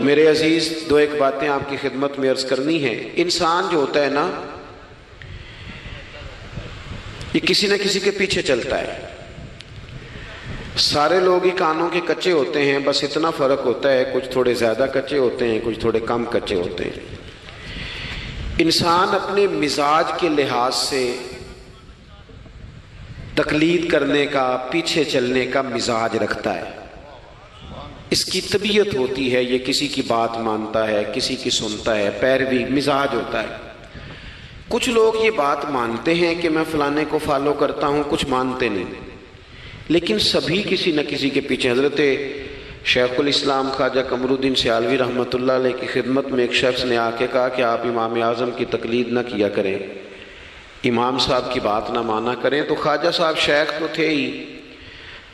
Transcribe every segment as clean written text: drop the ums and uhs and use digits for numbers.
میرے عزیز دو ایک باتیں آپ کی خدمت میں عرض کرنی ہیں۔ انسان جو ہوتا ہے نا، یہ کسی نہ کسی کے پیچھے چلتا ہے۔ سارے لوگ ہی کانوں کے کچے ہوتے ہیں، بس اتنا فرق ہوتا ہے، کچھ تھوڑے زیادہ کچے ہوتے ہیں، کچھ تھوڑے کم کچے ہوتے ہیں۔ انسان اپنے مزاج کے لحاظ سے تقلید کرنے کا، پیچھے چلنے کا مزاج رکھتا ہے۔ اس کی طبیعت ہوتی ہے، یہ کسی کی بات مانتا ہے، کسی کی سنتا ہے، پیروی مزاج ہوتا ہے۔ کچھ لوگ یہ بات مانتے ہیں کہ میں فلانے کو فالو کرتا ہوں، کچھ مانتے نہیں، لیکن سبھی کسی نہ کسی کے پیچھے۔ حضرت شیخ الاسلام خواجہ قمر الدین سیالوی رحمۃ اللہ علیہ کی خدمت میں ایک شخص نے آ کے کہا کہ آپ امام اعظم کی تقلید نہ کیا کریں، امام صاحب کی بات نہ مانا کریں۔ تو خواجہ صاحب شیخ تو تھے ہی،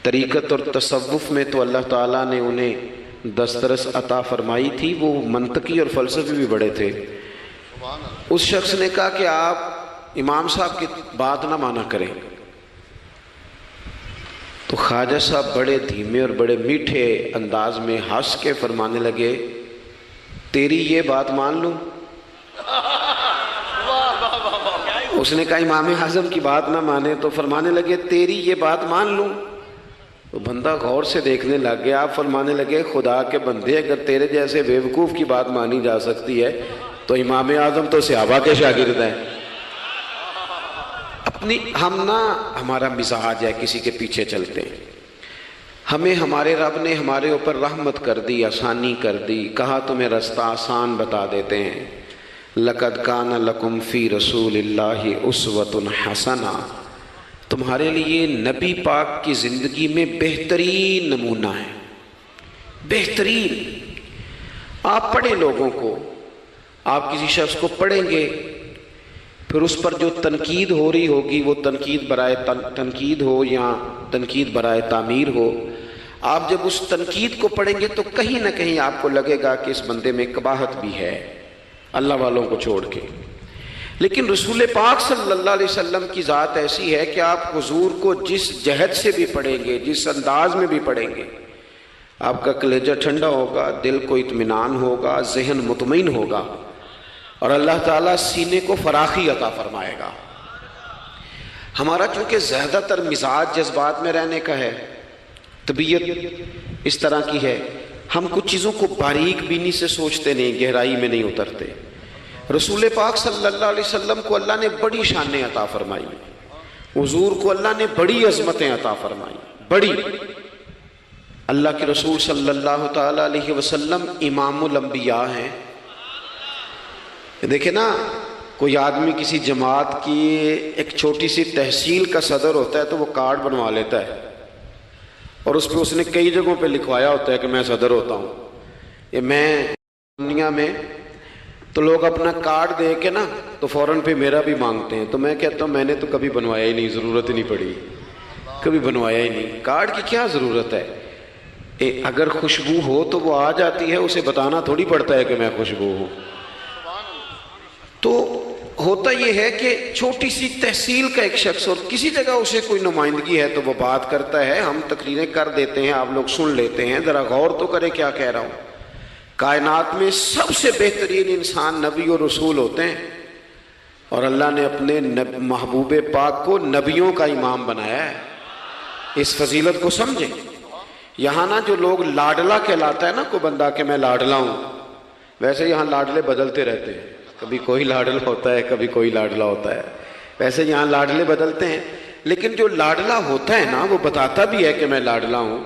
طریقت اور تصوف میں تو اللہ تعالیٰ نے انہیں دسترس عطا فرمائی تھی، وہ منطقی اور فلسفی بھی بڑے تھے۔ اس شخص نے کہا کہ آپ امام صاحب کی بات نہ مانا کریں۔ تو خواجہ صاحب بڑے دھیمے اور بڑے میٹھے انداز میں ہنس کے فرمانے لگے، تیری یہ بات مان لوں؟ اس نے کہا امام اعظم کی بات نہ مانے، تو فرمانے لگے تیری یہ بات مان لوں؟ تو بندہ غور سے دیکھنے لگ گیا، آپ فرمانے لگے خدا کے بندے، اگر تیرے جیسے بیوقوف کی بات مانی جا سکتی ہے تو امام اعظم تو صحابہ کے شاگرد ہیں۔ ہمارا مزاج ہے، کسی کے پیچھے چلتے ہیں۔ ہمیں ہمارے رب نے ہمارے اوپر رحمت کر دی، آسانی کر دی، کہا تمہیں رستہ آسان بتا دیتے ہیں۔ لَقَدْ كَانَ لَكُمْ فِي رَسُولِ اللَّهِ أُسْوَةٌ حَسَنَةٌ، تمہارے لیے نبی پاک کی زندگی میں بہترین نمونہ ہے، بہترین۔ آپ پڑھیں لوگوں کو، آپ کسی شخص کو پڑھیں گے، پھر اس پر جو تنقید ہو رہی ہوگی وہ تنقید برائے تنقید ہو یا تنقید برائے تعمیر ہو، آپ جب اس تنقید کو پڑھیں گے تو کہیں نہ کہیں آپ کو لگے گا کہ اس بندے میں قباحت بھی ہے، اللہ والوں کو چھوڑ کے۔ لیکن رسول پاک صلی اللہ علیہ وسلم کی ذات ایسی ہے کہ آپ حضور کو جس جہت سے بھی پڑھیں گے، جس انداز میں بھی پڑھیں گے، آپ کا کلیجہ ٹھنڈا ہوگا، دل کو اطمینان ہوگا، ذہن مطمئن ہوگا، اور اللہ تعالیٰ سینے کو فراخی عطا فرمائے گا۔ ہمارا چونکہ زیادہ تر مزاج جذبات میں رہنے کا ہے، طبیعت اس طرح کی ہے، ہم کچھ چیزوں کو باریک بینی سے سوچتے نہیں، گہرائی میں نہیں اترتے۔ رسول پاک صلی اللہ علیہ وسلم کو اللہ نے بڑی شانیں عطا فرمائی، حضور کو اللہ نے بڑی عظمتیں عطا فرمائی، بڑی۔ اللہ کے رسول صلی اللہ تعالیٰ علیہ وسلم امام الانبیاء ہیں۔ دیکھیں نا، کوئی آدمی کسی جماعت کی ایک چھوٹی سی تحصیل کا صدر ہوتا ہے تو وہ کارڈ بنوا لیتا ہے، اور اس پہ اس نے کئی جگہوں پہ لکھوایا ہوتا ہے کہ میں صدر ہوتا ہوں، یہ میں دنیا میں، تو لوگ اپنا کارڈ دے کے نا تو فوراً پہ میرا بھی مانگتے ہیں۔ تو میں کہتا ہوں میں نے تو کبھی بنوایا ہی نہیں، ضرورت ہی نہیں پڑی، کبھی بنوایا ہی نہیں، کارڈ کی کیا ضرورت ہے؟ اگر خوشبو ہو تو وہ آ جاتی ہے، اسے بتانا تھوڑی پڑتا ہے کہ میں خوشبو ہوں۔ تو ہوتا یہ ہے کہ چھوٹی سی تحصیل کا ایک شخص اور کسی جگہ اسے کوئی نمائندگی ہے تو وہ بات کرتا ہے، ہم تقریریں کر دیتے ہیں، آپ لوگ سن لیتے ہیں، ذرا غور تو کریں کیا کہہ رہا ہوں۔ کائنات میں سب سے بہترین انسان نبی اور رسول ہوتے ہیں، اور اللہ نے اپنے محبوب پاک کو نبیوں کا امام بنایا ہے۔ اس فضیلت کو سمجھیں۔ یہاں نا جو لوگ لاڈلا کہلاتا ہے نا کوئی بندہ کہ میں لاڈلا ہوں، ویسے یہاں لاڈلے بدلتے رہتے ہیں، کبھی کوئی لاڈلا ہوتا ہے، کبھی کوئی لاڈلا ہوتا ہے، ویسے یہاں لاڈلے بدلتے ہیں، لیکن جو لاڈلا ہوتا ہے نا وہ بتاتا بھی ہے کہ میں لاڈلا ہوں۔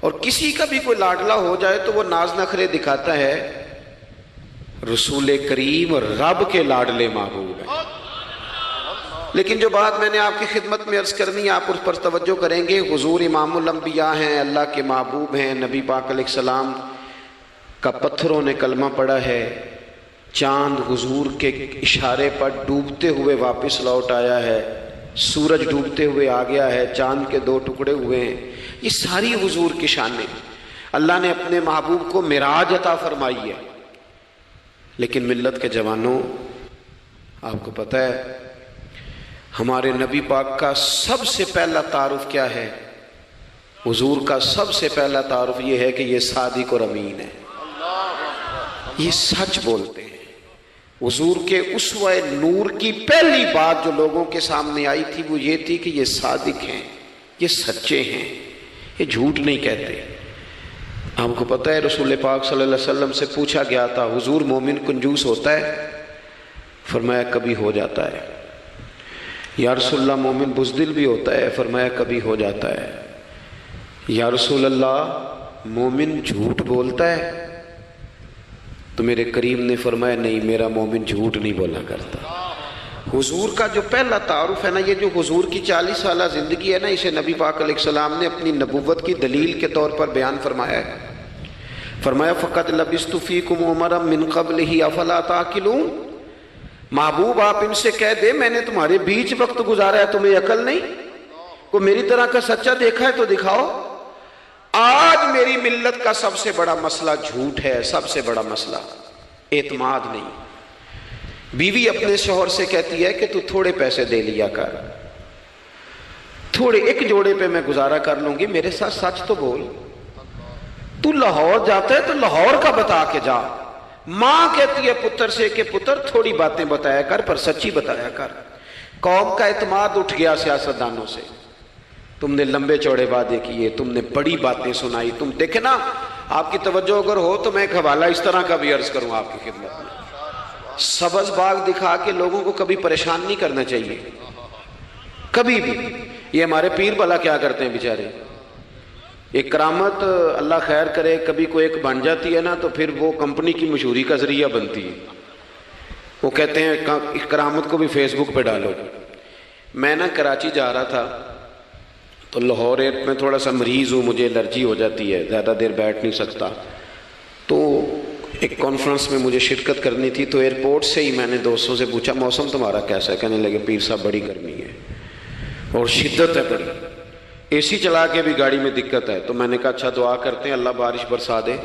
اور کسی کا بھی کوئی لاڈلا ہو جائے تو وہ ناز نخرے دکھاتا ہے، رسول کریم اور رب کے لاڈلے محبوب ہیں۔ لیکن جو بات میں نے آپ کی خدمت میں عرض کرنی ہے، آپ اس پر توجہ کریں گے۔ حضور امام الانبیاء ہیں، اللہ کے محبوب ہیں، نبی پاک علیہ السلام کا پتھروں نے کلمہ پڑھا ہے، چاند حضور کے اشارے پر ڈوبتے ہوئے واپس لوٹ آیا ہے، سورج ڈوبتے ہوئے آ گیا ہے، چاند کے 2 ٹکڑے ہوئے ہیں، یہ ساری حضور کی شانیں۔ اللہ نے اپنے محبوب کو معراج عطا فرمائی ہے۔ لیکن ملت کے جوانوں، آپ کو پتہ ہے ہمارے نبی پاک کا سب سے پہلا تعارف کیا ہے؟ حضور کا سب سے پہلا تعارف یہ ہے کہ یہ صادق اور امین ہے۔ یہ سچ بولتے ہیں۔ حضور کے اسوہ نور کی پہلی بات جو لوگوں کے سامنے آئی تھی وہ یہ تھی کہ یہ صادق ہیں، یہ سچے ہیں، یہ جھوٹ نہیں کہتے۔ ہم کو پتہ ہے رسول پاک صلی اللہ علیہ وسلم سے پوچھا گیا تھا حضور مومن کنجوس ہوتا ہے؟ فرمایا کبھی ہو جاتا ہے۔ یا رسول اللہ مومن بزدل بھی ہوتا ہے؟ فرمایا کبھی ہو جاتا ہے۔ یا رسول اللہ مومن جھوٹ بولتا ہے؟ تو میرے کریم نے فرمایا نہیں، میرا مومن جھوٹ نہیں بولا کرتا۔ حضور کا جو پہلا تعارف ہے نا، یہ جو حضور کی 40 سالہ زندگی ہے نا، اسے نبی پاک علیہ السلام نے اپنی نبوت کی دلیل کے طور پر بیان فرمایا ہے۔ فرمایا فَقَدْ لَبِثْتُ فِيكُمْ عُمَرًا مِّن قَبْلِهِ أَفَلَا تَعْقِلُونَ۔ محبوب آپ ان سے کہہ دے میں نے تمہارے بیچ وقت گزارا ہے، تمہیں عقل نہیں؟ کوئی میری طرح کا سچا دیکھا ہے تو دکھاؤ۔ آج میری ملت کا سب سے بڑا مسئلہ جھوٹ ہے، سب سے بڑا مسئلہ اعتماد نہیں۔ بیوی اپنے شوہر سے کہتی ہے کہ تو تھوڑے پیسے دے لیا کر، تھوڑے ایک جوڑے پہ میں گزارا کر لوں گی، میرے ساتھ سچ تو بول۔ تو لاہور جاتا ہے تو لاہور کا بتا کے جا۔ ماں کہتی ہے پتر سے کہ پتر تھوڑی باتیں بتایا کر پر سچی بتایا کر۔ قوم کا اعتماد اٹھ گیا سیاستدانوں سے، تم نے لمبے چوڑے وعدے کیے، تم نے بڑی باتیں سنائی۔ تم دیکھیں نا، آپ کی توجہ اگر ہو تو میں ایک حوالہ اس طرح کا بھی عرض کروں آپ کی خدمت میں۔ سبز باغ دکھا کے لوگوں کو کبھی پریشان نہیں کرنا چاہیے، کبھی بھی۔ یہ ہمارے پیر بھلا کیا کرتے ہیں بیچارے، ایک کرامت اللہ خیر کرے کبھی کوئی ایک بن جاتی ہے نا تو پھر وہ کمپنی کی مشہوری کا ذریعہ بنتی ہے۔ وہ کہتے ہیں اس کرامت کو بھی فیس بک پہ ڈالو۔ میں نا کراچی جا رہا تھا تو لاہور میں تھوڑا سا مریض ہوں، مجھے الرجی ہو جاتی ہے، زیادہ دیر بیٹھ نہیں سکتا۔ تو ایک کانفرنس میں مجھے شرکت کرنی تھی، تو ایئرپورٹ سے ہی میں نے دوستوں سے پوچھا موسم تمہارا کیسا ہے؟ کہنے لگے پیر صاحب بڑی گرمی ہے اور شدت ہے بڑی، اے سی چلا کے بھی گاڑی میں دقت ہے۔ تو میں نے کہا اچھا دعا کرتے ہیں اللہ بارش برسا دے۔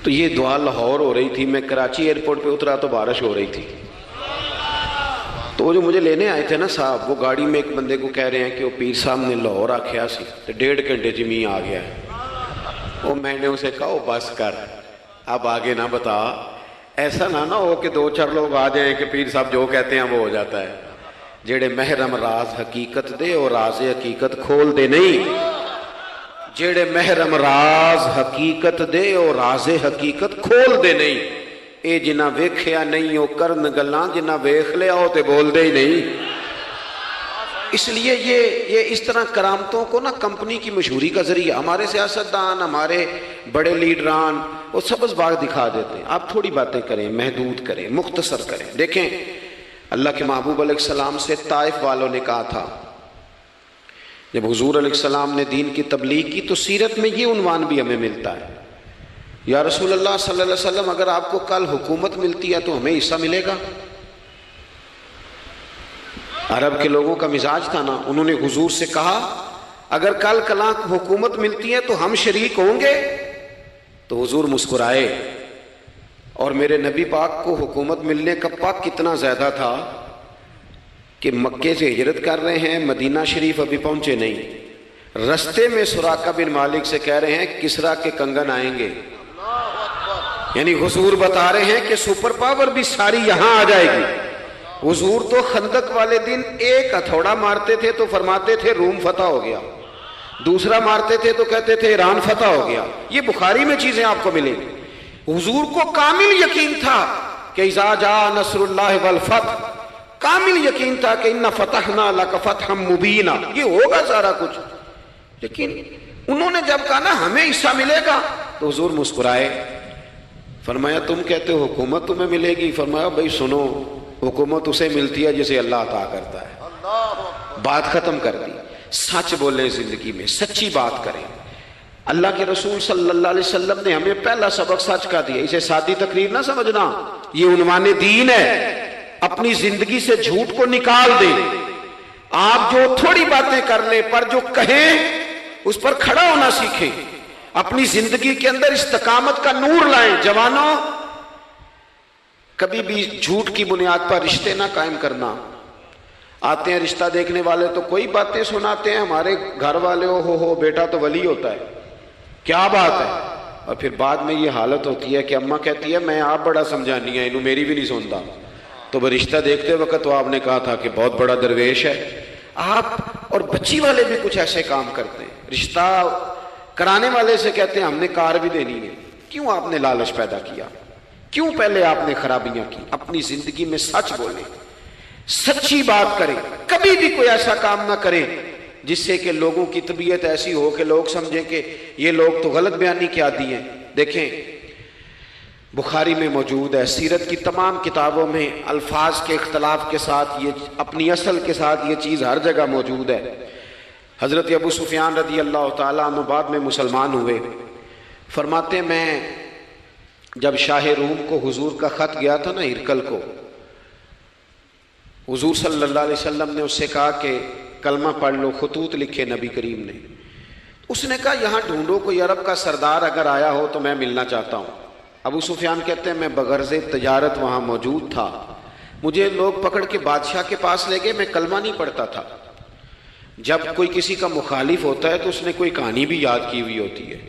تو یہ دعا لاہور ہو رہی تھی، میں کراچی ایئرپورٹ پہ اترا تو بارش ہو رہی تھی۔ تو وہ جو مجھے لینے آئے تھے نا صاحب، وہ گاڑی میں ایک بندے کو کہہ رہے ہیں کہ وہ پیر صاحب نے لاہور آکھیا سی تو 1.5 گھنٹے جمی آ گیا ہے۔ وہ میں نے اسے کہا بس کر، اب آگے نہ بتا، ایسا نہ ہو کہ 2-4 لوگ آ جائیں کہ پیر صاحب جو کہتے ہیں وہ ہو جاتا ہے۔ جیڑے محرم راز حقیقت دے اور راز حقیقت کھول دے نہیں، جیڑے محرم راز حقیقت دے اور راز حقیقت کھول دے نہیں، اے جنہ ویکھیا نہیں او کرن گلاں، جنہ ویکھ لیا ہو تے بول دے ہی نہیں۔ اس لیے یہ اس طرح کرامتوں کو نا کمپنی کی مشہوری کا ذریعہ، ہمارے سیاستدان، ہمارے بڑے لیڈران وہ سبز باغ دکھا دیتے ہیں۔ آپ تھوڑی باتیں کریں، محدود کریں، مختصر کریں۔ دیکھیں اللہ کے محبوب علیہ السلام سے طائف والوں نے کہا تھا، جب حضور علیہ السلام نے دین کی تبلیغ کی تو سیرت میں یہ عنوان بھی ہمیں ملتا ہے، یا رسول اللہ صلی اللہ علیہ وسلم اگر آپ کو کل حکومت ملتی ہے تو ہمیں حصہ ملے گا؟ عرب کے لوگوں کا مزاج تھا نا، انہوں نے حضور سے کہا اگر کل کلاں حکومت ملتی ہے تو ہم شریک ہوں گے؟ تو حضور مسکرائے، اور میرے نبی پاک کو حکومت ملنے کا پاک کتنا زیادہ تھا کہ مکے سے ہجرت کر رہے ہیں، مدینہ شریف ابھی پہنچے نہیں، رستے میں سراقہ بن مالک سے کہہ رہے ہیں کسرا کے کنگن آئیں گے، یعنی حضور بتا رہے ہیں کہ سپر پاور بھی ساری یہاں آ جائے گی۔ حضور تو خندق والے دن ایک ہتھوڑا مارتے تھے تو فرماتے تھے روم فتح ہو گیا، دوسرا مارتے تھے تو کہتے تھے ایران فتح ہو گیا۔ یہ بخاری میں چیزیں آپ کو ملیں گی۔ حضور کو کامل یقین تھا کہ اذا جاء نصر اللہ والفتح، کامل یقین تھا کہ ان فتحنا لک فتحا مبینا، یہ ہوگا سارا کچھ۔ لیکن انہوں نے جب کہا نا ہمیں حصہ ملے گا تو حضور مسکرائے، فرمایا تم کہتے ہو حکومت تمہیں ملے گی؟ فرمایا بھائی سنو، حکومت اسے ملتی ہے جسے اللہ عطا کرتا ہے۔ بات ختم کر دی۔ سچ بولیں زندگی میں، سچی بات کریں۔ اللہ کے رسول صلی اللہ علیہ وسلم نے ہمیں پہلا سبق سچ کا دیا، اسے سادی تقریر نہ سمجھنا، یہ عنوان دین ہے۔ اپنی زندگی سے جھوٹ کو نکال دیں۔ آپ جو تھوڑی باتیں کر لیں پر جو کہیں اس پر کھڑا ہونا سیکھیں، اپنی زندگی کے اندر استقامت کا نور لائیں۔ جوانوں، کبھی بھی جھوٹ کی بنیاد پر رشتے نہ قائم کرنا۔ آتے ہیں رشتہ دیکھنے والے تو کوئی باتیں سناتے ہیں، ہمارے گھر والے ہو بیٹا تو ولی ہوتا ہے، کیا بات ہے؟ اور پھر بعد میں یہ حالت ہوتی ہے کہ اماں کہتی ہے میں آپ بڑا سمجھانی ہے انہوں میری بھی نہیں سنتا، تو وہ رشتہ دیکھتے وقت تو آپ نے کہا تھا کہ بہت بڑا درویش ہے آپ. اور بچی والے بھی کچھ ایسے کام کرتے ہیں، رشتہ کرانے والے سے کہتے ہیں ہم نے کار بھی دینی ہے. کیوں آپ نے لالچ پیدا کیا؟ کیوں پہلے آپ نے خرابیاں کی؟ اپنی زندگی میں سچ بولیں، سچی بات کریں، کبھی بھی کوئی ایسا کام نہ کریں جس سے کہ لوگوں کی طبیعت ایسی ہو کہ لوگ سمجھیں کہ یہ لوگ تو غلط بیانی کے عادی ہیں. دیکھیں بخاری میں موجود ہے، سیرت کی تمام کتابوں میں الفاظ کے اختلاف کے ساتھ یہ اپنی اصل کے ساتھ یہ چیز ہر جگہ موجود ہے. حضرت ابو سفیان رضی اللہ تعالیٰ عنہ بعد میں مسلمان ہوئے. فرماتے ہیں میں جب شاہ روم کو حضور کا خط گیا تھا نا ہرقل کو، حضور صلی اللہ علیہ وسلم نے اس سے کہا کہ کلمہ پڑھ لو، خطوط لکھے نبی کریم نے. اس نے کہا یہاں ڈھونڈو کوئی عرب کا سردار اگر آیا ہو تو میں ملنا چاہتا ہوں. ابو سفیان کہتے ہیں میں بغرض تجارت وہاں موجود تھا، مجھے لوگ پکڑ کے بادشاہ کے پاس لے گئے، میں کلمہ نہیں پڑھتا تھا. جب کوئی کسی کا مخالف ہوتا ہے تو اس نے کوئی کہانی بھی یاد کی ہوئی ہوتی ہے.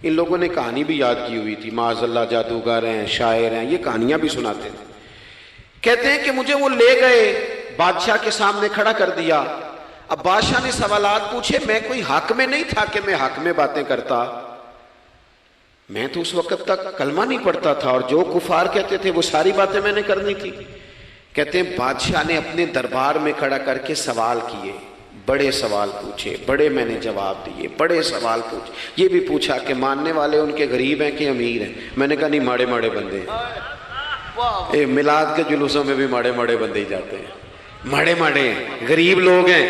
ان لوگوں نے کہانی بھی یاد کی ہوئی تھی، معاذ اللہ جادوگر ہیں، شاعر ہیں، یہ کہانیاں بھی سناتے تھے. کہتے ہیں کہ مجھے وہ لے گئے، بادشاہ کے سامنے کھڑا کر دیا. اب بادشاہ نے سوالات پوچھے، میں کوئی حق میں نہیں تھا کہ میں حق میں باتیں کرتا، میں تو اس وقت تک کلمہ نہیں پڑھتا تھا اور جو کفار کہتے تھے وہ ساری باتیں میں نے کرنی تھی. کہتے ہیں بادشاہ نے اپنے دربار میں کھڑا کر کے سوال کیے، بڑے سوال پوچھے، بڑے میں نے جواب دیے، بڑے سوال پوچھے. یہ بھی پوچھا کہ ماننے والے ان کے غریب ہیں کہ امیر ہیں؟ میں نے کہا نہیں، ماڑے ماڑے بندے ہیں. میلاد کے جلوسوں میں بھی ماڑے ماڑے بندے ہی جاتے ہیں، ماڑے ماڑے ہیں، غریب لوگ ہیں.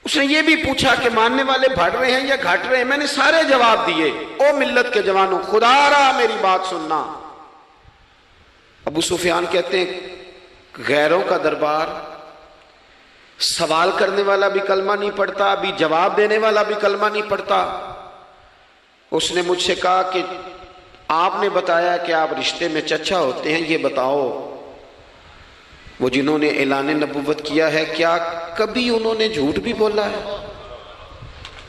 اس نے یہ بھی پوچھا کہ ماننے والے بڑھ رہے ہیں یا گھٹ رہے ہیں؟ میں نے سارے جواب دیے. او ملت کے جوانوں، خدا را میری بات سننا. ابو سفیان کہتے ہیں غیروں کا دربار، سوال کرنے والا بھی کلمہ نہیں پڑھتا، ابھی جواب دینے والا بھی کلمہ نہیں پڑھتا. اس نے مجھ سے کہا کہ آپ نے بتایا کہ آپ رشتے میں چچا ہوتے ہیں، یہ بتاؤ وہ جنہوں نے اعلان نبوت کیا ہے کیا کبھی انہوں نے جھوٹ بھی بولا ہے؟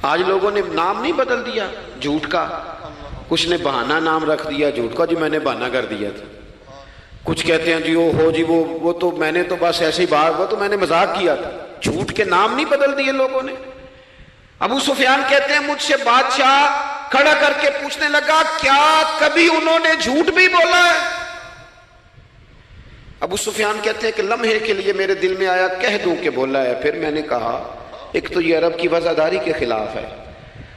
آج لوگوں نے نام نہیں بدل دیا جھوٹ کا، کچھ نے بہانہ نام رکھ دیا جھوٹ کا، جی میں نے بہانہ کر دیا تھا. کچھ کہتے ہیں جی جی وہ تو میں نے تو بس ایسی بات، وہ تو میں نے مذاق کیا تھا. جھوٹ کے نام نہیں بدل دیے لوگوں نے. ابو سفیان کہتے ہیں مجھ سے بادشاہ کھڑا کر کے پوچھنے لگا کیا کبھی انہوں نے جھوٹ بھی بولا ہے؟ ابو سفیان کہتے ہیں کہ لمحے کے لیے میرے دل میں آیا کہہ دوں کہ بولا ہے. پھر میں نے کہا ایک تو یہ عرب کی وفاداری کے خلاف ہے،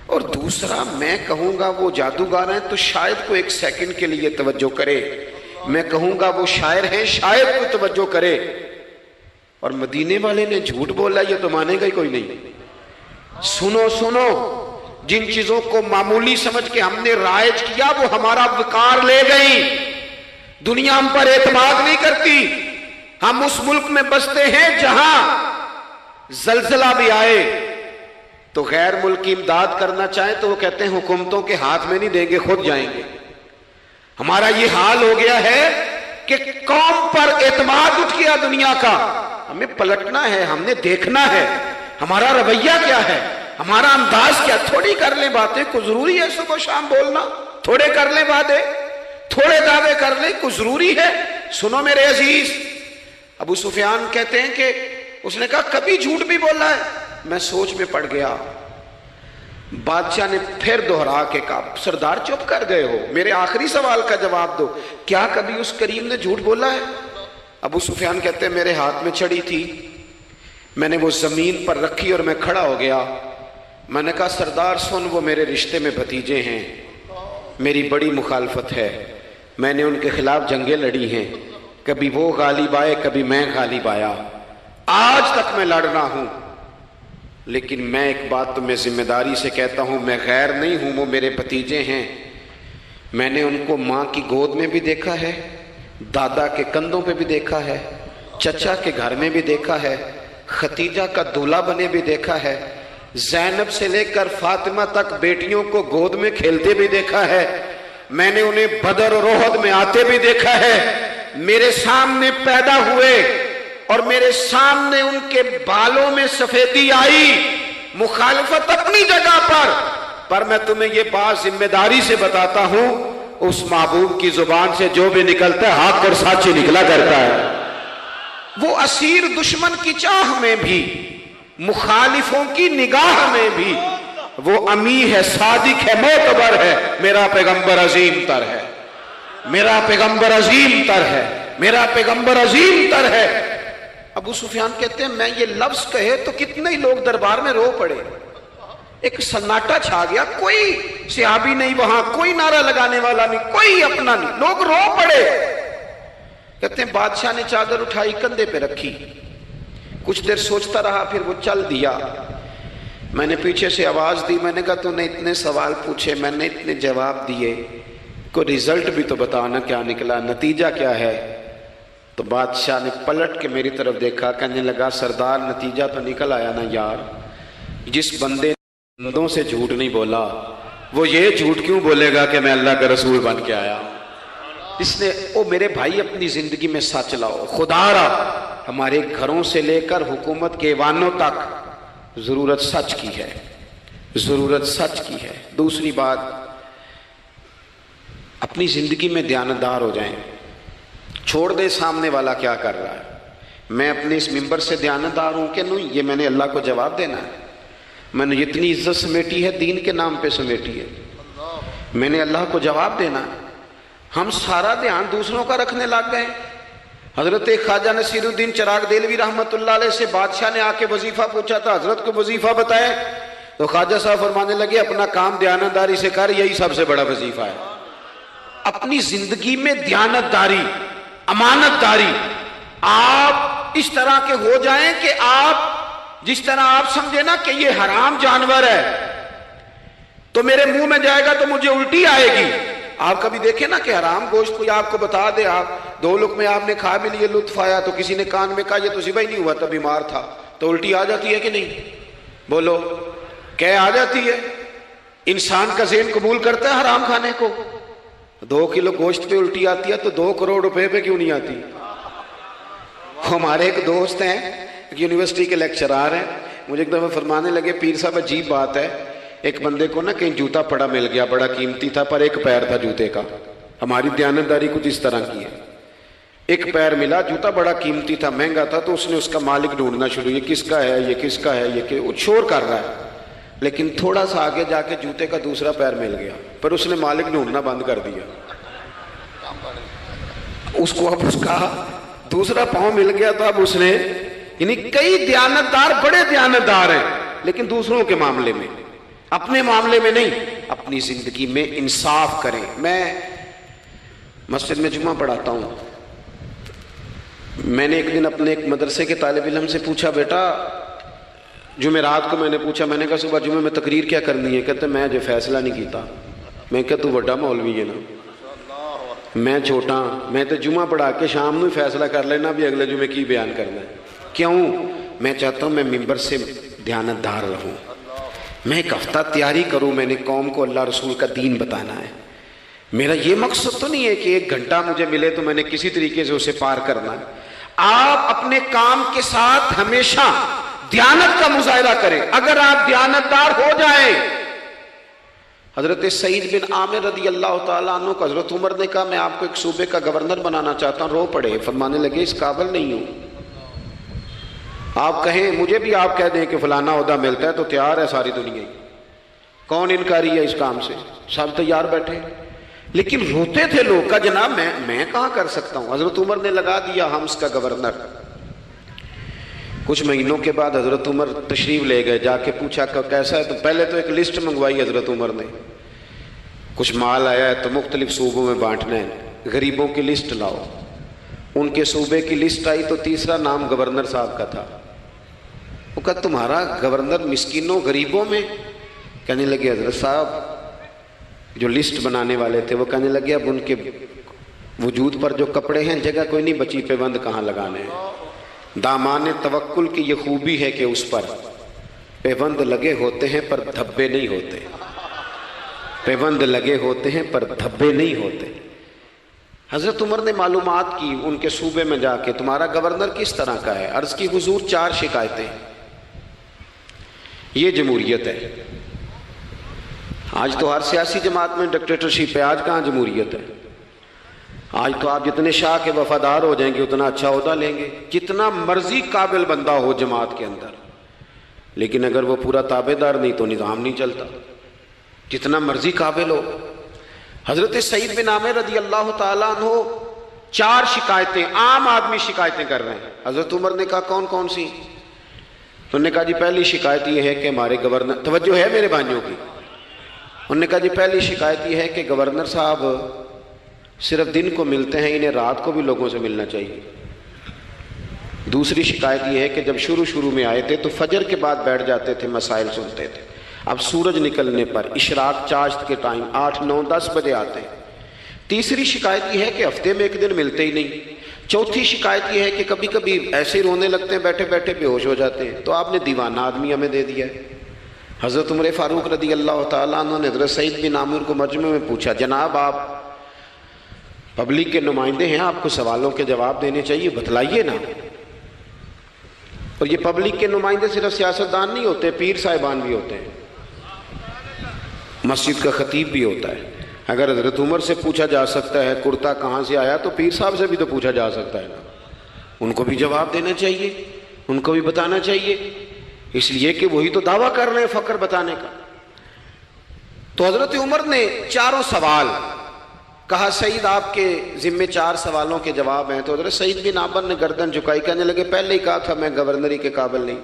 اور دوسرا میں کہوں گا وہ جادوگر ہیں تو شاید کو ایک سیکنڈ کے لیے توجہ کرے، میں کہوں گا وہ شاعر ہیں شاید کو توجہ کرے، اور مدینے والے نے جھوٹ بولا یہ تو مانے گا ہی کوئی نہیں. سنو سنو، جن چیزوں کو معمولی سمجھ کے ہم نے رائج کیا وہ ہمارا وقار لے گئی. دنیا ہم پر اعتماد نہیں کرتی. ہم اس ملک میں بستے ہیں جہاں زلزلہ بھی آئے تو غیر ملکی امداد کرنا چاہیں تو وہ کہتے ہیں حکومتوں کے ہاتھ میں نہیں دیں گے، خود جائیں گے. ہمارا یہ حال ہو گیا ہے کہ قوم پر اعتماد اٹھ گیا دنیا کا. ہمیں پلٹنا ہے، ہم نے دیکھنا ہے ہمارا رویہ کیا ہے، ہمارا انداز کیا. تھوڑی کر لیں باتیں، کوئی ضروری ہے صبح شام بولنا؟ تھوڑے کر لیں باتیں، تھوڑے دعوے کر لیں، کوئی ضروری ہے؟ سنو میرے عزیز، ابو سفیان کہتے ہیں کہ اس نے کہا کبھی جھوٹ بھی بولا ہے؟ میں سوچ میں پڑ گیا. بادشاہ نے پھر دوہرا کے کہا سردار چپ کر گئے ہو، میرے آخری سوال کا جواب دو، کیا کبھی اس کریم نے جھوٹ بولا ہے؟ ابو سفیان کہتے ہیں میرے ہاتھ میں چھڑی تھی، میں نے وہ زمین پر رکھی اور میں کھڑا ہو گیا. میں نے کہا سردار سن، وہ میرے رشتے میں بھتیجے ہیں، میری بڑی مخالفت ہے، میں نے ان کے خلاف جنگیں لڑی ہیں، کبھی وہ غالب آئے کبھی میں غالب آیا، آج تک میں لڑ رہا ہوں. لیکن میں ایک بات تمہیں ذمہ داری سے کہتا ہوں، میں غیر نہیں ہوں، وہ میرے بھتیجے ہیں. میں نے ان کو ماں کی گود میں بھی دیکھا ہے، دادا کے کندھوں پہ بھی دیکھا ہے، چچا کے گھر میں بھی دیکھا ہے، ختیجہ کا دولہا بنے بھی دیکھا ہے، زینب سے لے کر فاطمہ تک بیٹیوں کو گود میں کھیلتے بھی دیکھا ہے، میں نے انہیں بدر اور احد میں آتے بھی دیکھا ہے. میرے سامنے پیدا ہوئے اور میرے سامنے ان کے بالوں میں سفیدی آئی. مخالفت اپنی جگہ پر، پر میں تمہیں یہ بات ذمہ داری سے بتاتا ہوں، اس محبوب کی زبان سے جو بھی نکلتا ہے حق اور سچ نکلا کرتا ہے۔ وہ اسیر دشمن کی چاہ میں بھی، مخالفوں کی نگاہ میں بھی وہ امی ہے، صادق ہے، معتبر ہے، میرا پیغمبر عظیم تر ہے، میرا پیغمبر عظیم تر ہے، میرا پیغمبر عظیم تر ہے۔ ابو سفیان کہتے ہیں میں یہ لفظ کہے تو کتنے ہی لوگ دربار میں رو پڑے، ایک سناٹا چھا گیا، کوئی صحابی نہیں وہاں، کوئی نعرہ لگانے والا نہیں، کوئی اپنا نہیں، لوگ رو پڑے۔ کہتے ہیں بادشاہ نے چادر اٹھائی کندھے پہ رکھی، کچھ دیر سوچتا رہا، پھر وہ چل دیا۔ میں نے پیچھے سے آواز دی، میں نے کہا تو نے اتنے سوال پوچھے، میں نے اتنے جواب دیے، کوئی رزلٹ بھی تو بتانا کیا نکلا، نتیجہ کیا ہے؟ تو بادشاہ نے پلٹ کے میری طرف دیکھا، کہنے لگا سردار نتیجہ تو نکل آیا نا یار، جس بندے نے بندوں سے جھوٹ نہیں بولا وہ یہ جھوٹ کیوں بولے گا کہ میں اللہ کا رسول بن کے آیا؟ اس نے او میرے بھائی اپنی زندگی میں سچ لاؤ، خدا را ہمارے گھروں سے لے کر حکومت کے ایوانوں تک ضرورت سچ کی ہے، ضرورت سچ کی ہے۔ دوسری بات، اپنی زندگی میں دیانتدار ہو جائیں، چھوڑ دے سامنے والا کیا کر رہا ہے، میں اپنے اس ممبر سے دیانتدار ہوں کہ نہیں، یہ میں نے اللہ کو جواب دینا ہے۔ میں نے اتنی عزت سمیٹی ہے، دین کے نام پہ سمیٹی ہے، میں نے اللہ کو جواب دینا ہے۔ ہم سارا دھیان دوسروں کا رکھنے لگ گئے۔ حضرت خواجہ نصیر الدین چراغ دہلوی رحمۃ اللہ علیہ سے بادشاہ نے آ کے وظیفہ پوچھا تھا، حضرت کو وظیفہ بتائے، تو خواجہ صاحب فرمانے لگے اپنا کام دیانتداری سے کر، یہی سب سے بڑا وظیفہ ہے۔ اپنی زندگی میں دیانتداری، امانت داری، آپ اس طرح کے ہو جائیں کہ آپ جس طرح آپ سمجھے نا کہ یہ حرام جانور ہے تو میرے منہ میں جائے گا تو مجھے الٹی آئے گی۔ آپ کبھی دیکھیں نا کہ حرام گوشت کوئی آپ کو بتا دے، آپ دو لقمے آپ نے کھا بھی لیے، لطف آیا، تو کسی نے کان میں کہا یہ تو ذبح ہی نہیں ہوا تھا، بیمار تھا، تو الٹی آ جاتی ہے کہ نہیں؟ بولو، کیا آ جاتی ہے؟ انسان کا ذہن قبول کرتا ہے حرام کھانے کو؟ 2 کلو گوشت پہ الٹی آتی ہے تو 2 کروڑ روپے پہ کیوں نہیں آتی؟ ہمارے ایک دوست ہیں، ایک یونیورسٹی کے لیکچرار ہیں، مجھے ایک دفعہ فرمانے لگے پیر صاحب عجیب بات ہے، ایک بندے کو نا کہیں جوتا پڑا مل گیا، بڑا قیمتی تھا پر ایک پیر تھا جوتے کا۔ ہماری دیانتداری کچھ اس طرح کی ہے، ایک پیر ملا، جوتا بڑا قیمتی تھا، مہنگا تھا، تو اس نے اس کا مالک ڈھونڈنا شروع، یہ کس کا ہے، یہ کس کا ہے، یہ وہ شور کر رہا ہے، لیکن تھوڑا سا آگے جا کے جوتے کا دوسرا پیر مل گیا، پر اس نے مالک ڈھونڈنا بند کر دیا۔ اس کو اب اس کا دوسرا پاؤں مل گیا تو اب اس نے، یعنی کئی دیانتدار بڑے دیانتدار ہیں لیکن دوسروں کے معاملے میں، اپنے معاملے میں نہیں، اپنی زندگی میں انصاف کریں۔ میں مسجد میں جمعہ پڑھاتا ہوں، میں نے ایک دن اپنے ایک مدرسے کے طالب علم سے پوچھا، بیٹا جمعرات کو میں نے پوچھا، میں نے کہا صبح جمعہ میں تقریر کیا کرنی ہے؟ کہتے میں جو فیصلہ نہیں کیتا۔ میں کہا تو بڑا مولوی ہے نا، میں چھوٹا، میں تو جمعہ پڑھا کے شام میں فیصلہ کر لینا بھی اگلے جمعے کی بیان کرنا ہے۔ کیوں؟ میں چاہتا ہوں میں ممبر سے دیانتدار رہوں، میں ایک ہفتہ تیاری کروں، میں نے قوم کو اللہ رسول کا دین بتانا ہے۔ میرا یہ مقصد تو نہیں ہے کہ 1 گھنٹہ مجھے ملے تو میں نے کسی طریقے سے اسے پار کرنا ہے۔ آپ اپنے کام کے ساتھ ہمیشہ دیانت کا مظاہرہ کریں۔ اگر آپ دیانتدار ہو جائیں، حضرت سعید بن عامر رضی اللہ تعالیٰ عنہ کو حضرت عمر نے کہا میں آپ کو ایک صوبے کا گورنر بنانا چاہتا ہوں، رو پڑے، فرمانے لگے اس قابل نہیں ہوں۔ آپ کہیں مجھے بھی آپ کہہ دیں کہ فلانا عہدہ ملتا ہے تو تیار ہے ساری دنیا ہی، کون انکاری ہے اس کام سے، سب تیار بیٹھے، لیکن روتے تھے لوگ کا جناب میں کہاں کر سکتا ہوں۔ حضرت عمر نے لگا دیا حمص کا گورنر۔ کچھ مہینوں کے بعد حضرت عمر تشریف لے گئے، جا کے پوچھا کہ کیسا ہے، تو پہلے تو ایک لسٹ منگوائی حضرت عمر نے، کچھ مال آیا ہے تو مختلف صوبوں میں بانٹنا ہے، غریبوں کی لسٹ لاؤ۔ ان کے صوبے کی لسٹ آئی تو تیسرا نام گورنر صاحب کا تھا۔ وہ کہا تمہارا گورنر مسکینوں غریبوں میں؟ کہنے لگے حضرت صاحب جو لسٹ بنانے والے تھے وہ کہنے لگے اب ان کے وجود پر جو کپڑے ہیں جگہ کوئی نہیں بچی، پیوند کہاں لگانے ہیں۔ دامان توکل کی یہ خوبی ہے کہ اس پر پیوند لگے ہوتے ہیں پر دھبے نہیں ہوتے، پیوند لگے ہوتے ہیں پر دھبے نہیں ہوتے۔ حضرت عمر نے معلومات کی ان کے صوبے میں جا کے، تمہارا گورنر کس طرح کا ہے؟ عرض کی حضور 4 شکایتیں، یہ جمہوریت ہے، آج تو ہر سیاسی جماعت میں ڈکٹیٹرشپ ہے، آج کہاں جمہوریت ہے؟ آج تو آپ جتنے شاہ کے وفادار ہو جائیں گے اتنا اچھا عہدہ لیں گے، جتنا مرضی قابل بندہ ہو جماعت کے اندر، لیکن اگر وہ پورا تابع دار نہیں تو نظام نہیں چلتا، جتنا مرضی قابل ہو۔ حضرت سعید بن عامر رضی اللہ تعالیٰ عنہ 4 شکایتیں، عام آدمی شکایتیں کر رہے ہیں۔ حضرت عمر نے کہا کون کون سی؟ انہوں نے کہا جی پہلی شکایت یہ ہے کہ ہمارے گورنر، توجہ ہے میرے بھائیوں کی، انہوں نے کہا جی پہلی شکایت یہ ہے کہ گورنر صاحب صرف دن کو ملتے ہیں، انہیں رات کو بھی لوگوں سے ملنا چاہیے۔ دوسری شکایت یہ ہے کہ جب شروع میں آئے تھے تو فجر کے بعد بیٹھ جاتے تھے، مسائل سنتے تھے، اب سورج نکلنے پر اشراق چاشت کے ٹائم 8، 9، 10 بجے آتے ہیں۔ تیسری شکایت یہ ہے کہ ہفتے میں 1 دن ملتے ہی نہیں۔ چوتھی شکایت یہ ہے کہ کبھی کبھی ایسے رونے لگتے ہیں، بیٹھے بیٹھے بے ہوش ہو جاتے ہیں، تو آپ نے دیوانہ آدمی ہمیں دے دیا ہے۔ حضرت عمر فاروق رضی اللہ تعالیٰ عنہ نے حضرت سعید بن عامر کو مجمع میں پوچھا، جناب آپ پبلک کے نمائندے ہیں، آپ کو سوالوں کے جواب دینے چاہیے، بتلائیے نا۔ اور یہ پبلک کے نمائندے صرف سیاستدان نہیں ہوتے، پیر صاحبان بھی ہوتے ہیں، مسجد کا خطیب بھی ہوتا ہے۔ اگر حضرت عمر سے پوچھا جا سکتا ہے کرتا کہاں سے آیا، تو پیر صاحب سے بھی تو پوچھا جا سکتا ہے نا، ان کو بھی جواب دینا چاہیے، ان کو بھی بتانا چاہیے، اس لیے کہ وہی تو دعویٰ کر رہے ہیں فقر بتانے کا۔ تو حضرت عمر نے 4 سوال کہا، سعید آپ کے ذمے 4 سوالوں کے جواب ہیں۔ تو حضرت سعید بن عامر نے گردن جھکائی، کہنے لگے پہلے ہی کہا تھا میں گورنری کے قابل نہیں۔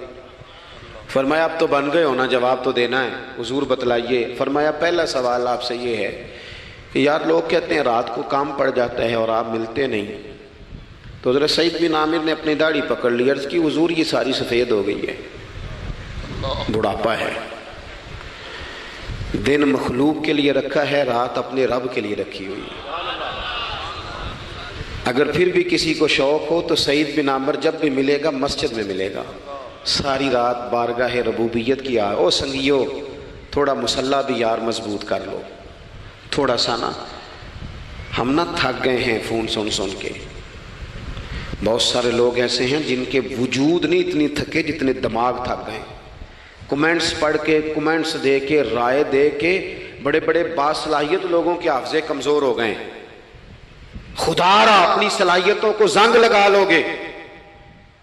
فرمایا اب تو بن گئے ہونا، جواب تو دینا ہے، حضور بتلائیے۔ فرمایا پہلا سوال آپ سے یہ ہے کہ یار لوگ کہتے ہیں رات کو کام پڑ جاتا ہے اور آپ ملتے نہیں۔ تو حضرت سعید بن عامر نے اپنی داڑھی پکڑ لی، عرض کی حضور یہ ساری سفید ہو گئی ہے، بڑھاپا ہے، دن مخلوق کے لیے رکھا ہے، رات اپنے رب کے لیے رکھی ہوئی ہے۔ اگر پھر بھی کسی کو شوق ہو تو سعید بن عامر جب بھی ملے گا مسجد میں ملے گا، ساری رات بارگاہ ربوبیت کی او سنگیو تھوڑا مسلح بھی یار مضبوط کر لو، تھوڑا سا نا، ہم نہ تھک گئے ہیں فون سن کے۔ بہت سارے لوگ ایسے ہیں جن کے وجود نہیں اتنی تھکے جتنے دماغ تھک گئے، کمنٹس پڑھ کے، کمنٹس دے کے، رائے دے کے، بڑے بڑے باصلاحیت لوگوں کے حافظے کمزور ہو گئے۔ خدا را اپنی صلاحیتوں کو زنگ لگا لو گے۔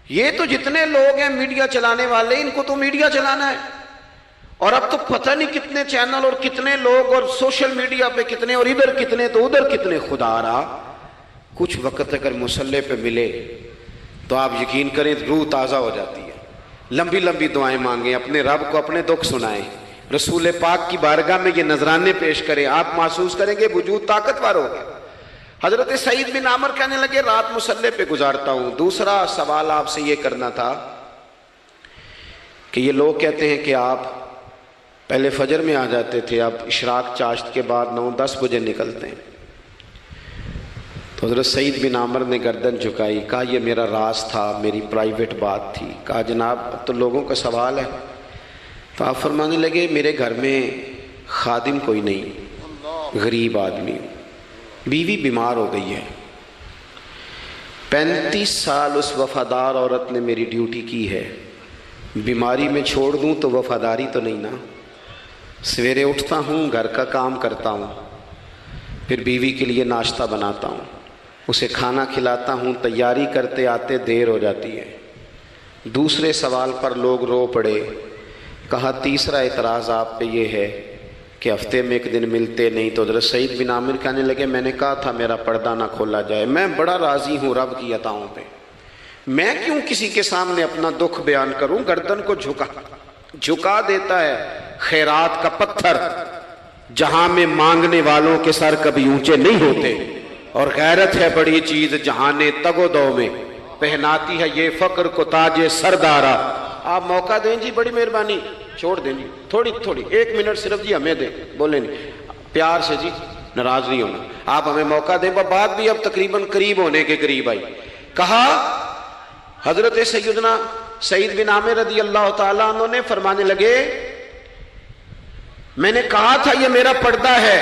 یہ تو جتنے لوگ ہیں میڈیا چلانے والے، ان کو تو میڈیا چلانا ہے، اور اب تو پتہ نہیں کتنے چینل اور کتنے لوگ اور سوشل میڈیا پہ کتنے، اور ادھر کتنے تو ادھر کتنے۔ خدا را کچھ وقت اگر مسلح پہ ملے تو آپ یقین کریں روح تازہ ہو جاتی ہے۔ لمبی لمبی دعائیں مانگیں، اپنے رب کو اپنے دکھ سنائیں، رسول پاک کی بارگاہ میں یہ نذرانے پیش کریں، آپ محسوس کریں گے وجود طاقتور ہوگا۔ حضرت سعید بن عامر کہنے لگے رات مسلح پہ گزارتا ہوں۔ دوسرا سوال آپ سے یہ کرنا تھا کہ یہ لوگ کہتے ہیں کہ آپ پہلے فجر میں آ جاتے تھے، اب اشراق چاشت کے بعد 9-10 بجے نکلتے ہیں۔ تو حضرت سعید بن عامر نے گردن جھکائی، کہا یہ میرا راز تھا، میری پرائیویٹ بات تھی۔ کہا جناب اب تو لوگوں کا سوال ہے۔ تو آپ فرمانے لگے میرے گھر میں خادم کوئی نہیں، غریب آدمی، بیوی بیمار ہو گئی ہے، 35 سال اس وفادار عورت نے میری ڈیوٹی کی ہے، بیماری میں چھوڑ دوں تو وفاداری تو نہیں نا۔ سویرے اٹھتا ہوں، گھر کا کام کرتا ہوں، پھر بیوی کے لیے ناشتہ بناتا ہوں، اسے کھانا کھلاتا ہوں، تیاری کرتے آتے دیر ہو جاتی ہے۔ دوسرے سوال پر لوگ رو پڑے۔ کہا تیسرا اعتراض آپ پہ یہ ہے کہ ہفتے میں 1 دن ملتے نہیں۔ تو حضرت سعید بن عامر کہنے لگے میں نے کہا تھا میرا پردہ نہ کھولا جائے، میں بڑا راضی ہوں رب کی عطاؤں پہ، میں کیوں کسی کے سامنے اپنا دکھ بیان کروں۔ گردن کو جھکا دیتا ہے خیرات کا پتھر، جہاں میں مانگنے والوں کے سر کبھی اونچے نہیں ہوتے، اور غیرت ہے بڑی چیز جہانے تگ و دو میں، پہناتی ہے یہ فقر کو تاج سردارا۔ آپ موقع دیں جی، بڑی مہربانی، چھوڑ دیں جی، تھوڑی 1 منٹ صرف جی ہمیں دیں، بولیں نہیں پیار سے جی، ناراض نہیں ہونا، آپ ہمیں موقع دیں۔ بات بھی اب تقریباً قریب ہونے کے قریب آئی۔ کہا حضرت سیدنا سعید بن عامر رضی اللہ تعالیٰ عنہ نے فرمانے لگے میں نے کہا تھا یہ میرا پردہ ہے،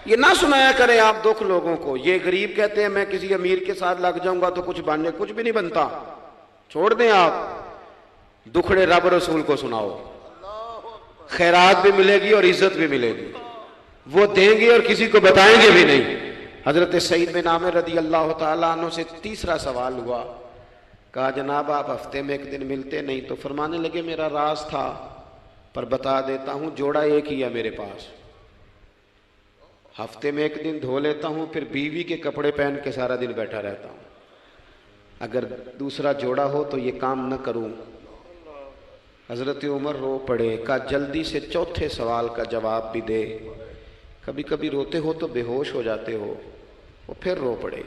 یہ نہ سنایا کریں آپ دکھ لوگوں کو۔ یہ غریب کہتے ہیں میں کسی امیر کے ساتھ لگ جاؤں گا تو کچھ بھی نہیں بنتا، چھوڑ دیں آپ، دکھڑے رب رسول کو سناؤ، خیرات بھی ملے گی اور عزت بھی ملے گی۔ وہ دیں گے اور کسی کو بتائیں گے بھی نہیں۔ حضرت سعید بن عامر رضی اللہ تعالیٰ عنہ سے تیسرا سوال ہوا، کہا جناب آپ ہفتے میں ایک دن ملتے نہیں، تو فرمانے لگے میرا راز تھا پر بتا دیتا ہوں، جوڑا ایک ہی ہے میرے پاس، ہفتے میں ایک دن دھو لیتا ہوں، پھر بیوی کے کپڑے پہن کے سارا دن بیٹھا رہتا ہوں، اگر دوسرا جوڑا ہو تو یہ کام نہ کروں۔ حضرت عمر رو پڑے، کہا جلدی سے چوتھے سوال کا جواب بھی دے، کبھی کبھی روتے ہو تو بے ہوش ہو جاتے ہو۔ وہ پھر رو پڑے،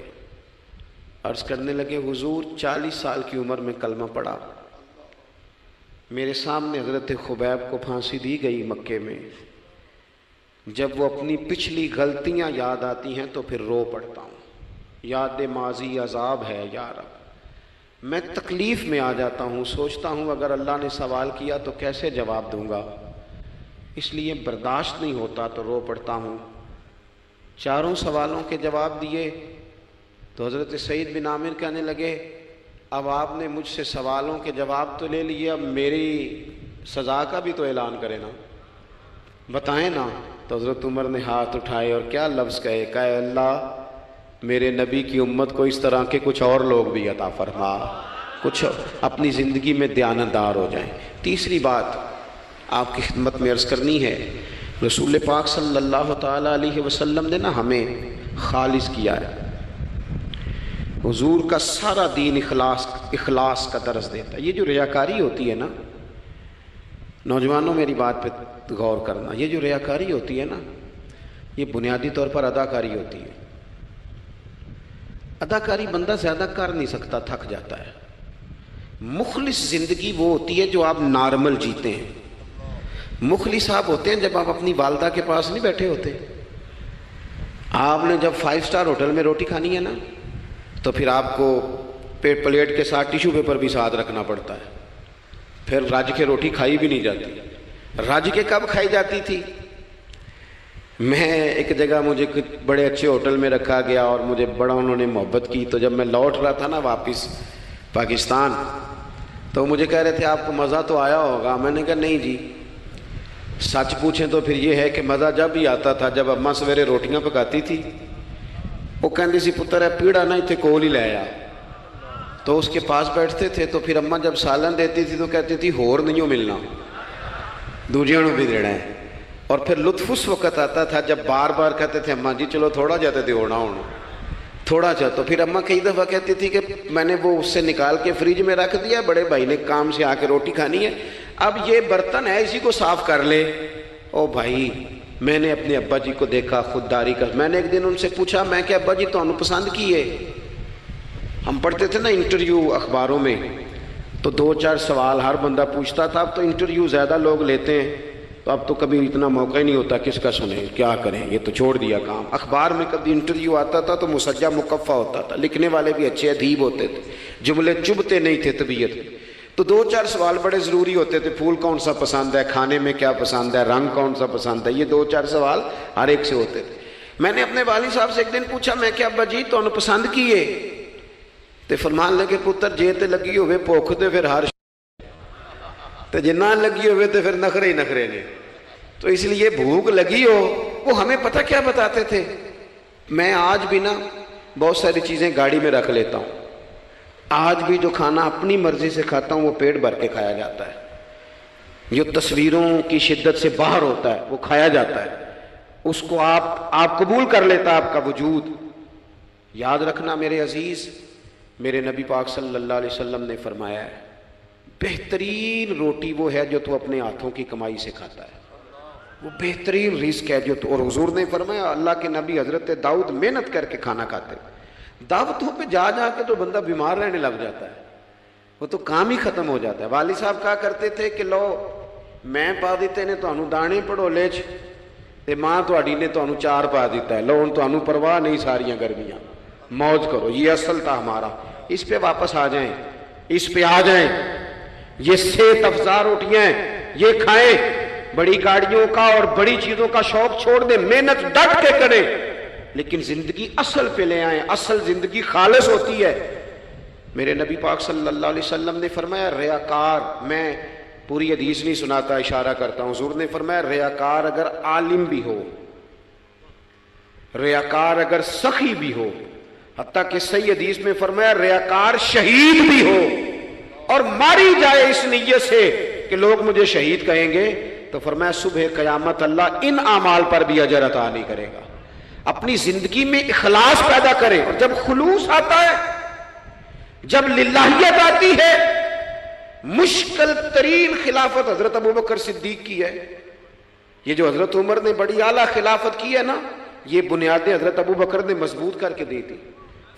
عرض کرنے لگے حضور 40 سال کی عمر میں کلمہ پڑھا، میرے سامنے حضرت خبیب کو پھانسی دی گئی مکے میں، جب وہ اپنی پچھلی غلطیاں یاد آتی ہیں تو پھر رو پڑتا ہوں، یاد ماضی عذاب ہے یا رب، میں تکلیف میں آ جاتا ہوں، سوچتا ہوں اگر اللہ نے سوال کیا تو کیسے جواب دوں گا، اس لیے برداشت نہیں ہوتا تو رو پڑتا ہوں۔ چاروں سوالوں کے جواب دیے تو حضرت سعید بن عامر کہنے لگے اب آپ نے مجھ سے سوالوں کے جواب تو لے لیے، اب میری سزا کا بھی تو اعلان کرے نا، بتائیں نا۔ تو حضرت عمر نے ہاتھ اٹھائے اور کیا لفظ کہے، کہے اللہ میرے نبی کی امت کو اس طرح کے کچھ اور لوگ بھی عطا فرما، کچھ اپنی زندگی میں دیانتدار ہو جائیں۔ تیسری بات آپ کی خدمت میں عرض کرنی ہے، رسول پاک صلی اللہ تعالیٰ علیہ وسلم نے ہمیں خالص کیا ہے، حضور کا سارا دین اخلاص کا درس دیتا ہے۔ یہ جو ریاکاری ہوتی ہے نا، نوجوانوں میری بات پہ غور کرنا، یہ جو ریاکاری ہوتی ہے نا، یہ بنیادی طور پر اداکاری ہوتی ہے۔ اداکاری بندہ زیادہ کر نہیں سکتا، تھک جاتا ہے۔ مخلص زندگی وہ ہوتی ہے جو آپ نارمل جیتے ہیں۔ مخلص آپ ہوتے ہیں جب آپ اپنی والدہ کے پاس نہیں بیٹھے ہوتے، آپ نے جب 5 اسٹار ہوٹل میں روٹی کھانی ہے نا تو پھر آپ کو پلیٹ کے ساتھ ٹیشو پیپر بھی ساتھ رکھنا پڑتا ہے، پھر رج کے روٹی کھائی بھی نہیں جاتی۔ رج کے کب کھائی جاتی تھی؟ میں ایک جگہ مجھے بڑے اچھے ہوٹل میں رکھا گیا اور مجھے بڑا انہوں نے محبت کی، تو جب میں لوٹ رہا تھا نا واپس پاکستان تو مجھے کہہ رہے تھے آپ کو مزہ تو آیا ہوگا، میں نے کہا نہیں جی، سچ پوچھیں تو پھر یہ ہے کہ مزہ جب ہی آتا تھا جب اماں سویرے روٹیاں پکاتی تھی، وہ کہندی سی پتر ہے پیڑا نہ اتنے کول ہی لے آیا، تو اس کے پاس بیٹھتے تھے، تو پھر اماں جب سالن دیتی تھی تو کہتی تھی ہور نہیں ہو ملنا، دوجیاں نو بھی دینا ہے۔ اور پھر لطف اس وقت آتا تھا جب بار بار کہتے تھے اماں جی چلو تھوڑا جاتے تھے ہونا ہونا تھوڑا جا، تو پھر اماں کئی دفعہ کہتی تھی کہ میں نے وہ اس سے نکال کے فریج میں رکھ دیا، بڑے بھائی نے کام سے آ کے روٹی کھانی ہے، اب یہ برتن ہے اسی کو صاف کر لے۔ او بھائی میں نے اپنے ابا جی کو دیکھا خودداری کا، میں نے ایک دن ان سے پوچھا میں کہ ابا جی تو انہوں پسند کی ہے، ہم پڑھتے تھے نا انٹرویو اخباروں میں تو 2-4 سوال ہر بندہ پوچھتا تھا، اب تو انٹرویو زیادہ لوگ لیتے ہیں تو اب تو کبھی اتنا موقع ہی نہیں ہوتا، کس کا سنیں کیا کریں، یہ تو چھوڑ دیا کام۔ اخبار میں کبھی انٹرویو آتا تھا تو مسجع مکفہ ہوتا تھا، لکھنے والے بھی اچھے ادیب ہوتے تھے، جملے چبھتے نہیں تھے طبیعت میں، تو 2-4 سوال بڑے ضروری ہوتے تھے، پھول کون سا پسند ہے، کھانے میں کیا پسند ہے، رنگ کون سا پسند ہے، یہ 2-4 سوال ہر ایک سے ہوتے تھے۔ میں نے اپنے والد صاحب سے ایک دن پوچھا میں کہ ابا جی تو انہوں پسند کیے، تے فرمان لگے پتر جے تے لگی ہوئے بھوک تے پھر ہر تے جے نہ لگی ہوئے تے پھر نخرے ہی نخرے نے، تو اس لیے بھوک لگی ہو۔ وہ ہمیں پتہ کیا بتاتے تھے، میں آج بھی نا بہت ساری چیزیں گاڑی میں رکھ لیتا ہوں، آج بھی جو کھانا اپنی مرضی سے کھاتا ہوں وہ پیٹ بھر کے کھایا جاتا ہے، جو تصویروں کی شدت سے باہر ہوتا ہے وہ کھایا جاتا ہے، اس کو آپ قبول کر لیتا آپ کا وجود۔ یاد رکھنا میرے عزیز، میرے نبی پاک صلی اللہ علیہ وسلم نے فرمایا ہے بہترین روٹی وہ ہے جو تو اپنے ہاتھوں کی کمائی سے کھاتا ہے، وہ بہترین رزق ہے جو تو، اور حضور نے فرمایا اللہ کے نبی حضرت داؤد محنت کر کے کھانا کھاتے، دعوتوں پہ جا کے تو بندہ بیمار رہنے لگ جاتا ہے، وہ تو کام ہی ختم ہو جاتا ہے۔ والد صاحب کہا کرتے تھے کہ لو میں پا دیتے نے تو انہوں دانے پڑولے چ تے ماں تواڈی نے تو انہوں 4 پا دیتا ہے، لو ان تو انہوں پرواہ نہیں ساریاں گرمیاں، موج کرو، یہ اصل تھا ہمارا، اس پہ واپس آ جائیں، اس پہ آ جائیں، یہ صحت افزا روٹیاں یہ کھائیں، بڑی گاڑیوں کا اور بڑی چیزوں کا شوق چھوڑ دیں، محنت ڈٹ کے کریں، لیکن زندگی اصل پہ لے آئیں، اصل زندگی خالص ہوتی ہے۔ میرے نبی پاک صلی اللہ علیہ وسلم نے فرمایا ریاکار، میں پوری حدیث نہیں سناتا اشارہ کرتا ہوں، حضور نے فرمایا ریاکار اگر عالم بھی ہو ریاکار اگر سخی بھی ہو، حتیٰ کہ صحیح حدیث میں فرمایا ریاکار شہید بھی ہو اور ماری جائے اس نیت سے کہ لوگ مجھے شہید کہیں گے، تو فرمایا صبح قیامت اللہ ان اعمال پر بھی اجر عطا نہیں کرے گا۔ اپنی زندگی میں اخلاص پیدا کرے، اور جب خلوص آتا ہے، جب للہیت آتی ہے، مشکل ترین خلافت حضرت ابوبکر صدیق کی ہے۔ یہ جو حضرت عمر نے بڑی اعلیٰ خلافت کی ہے نا، یہ بنیادیں حضرت ابوبکر نے مضبوط کر کے دی تھی۔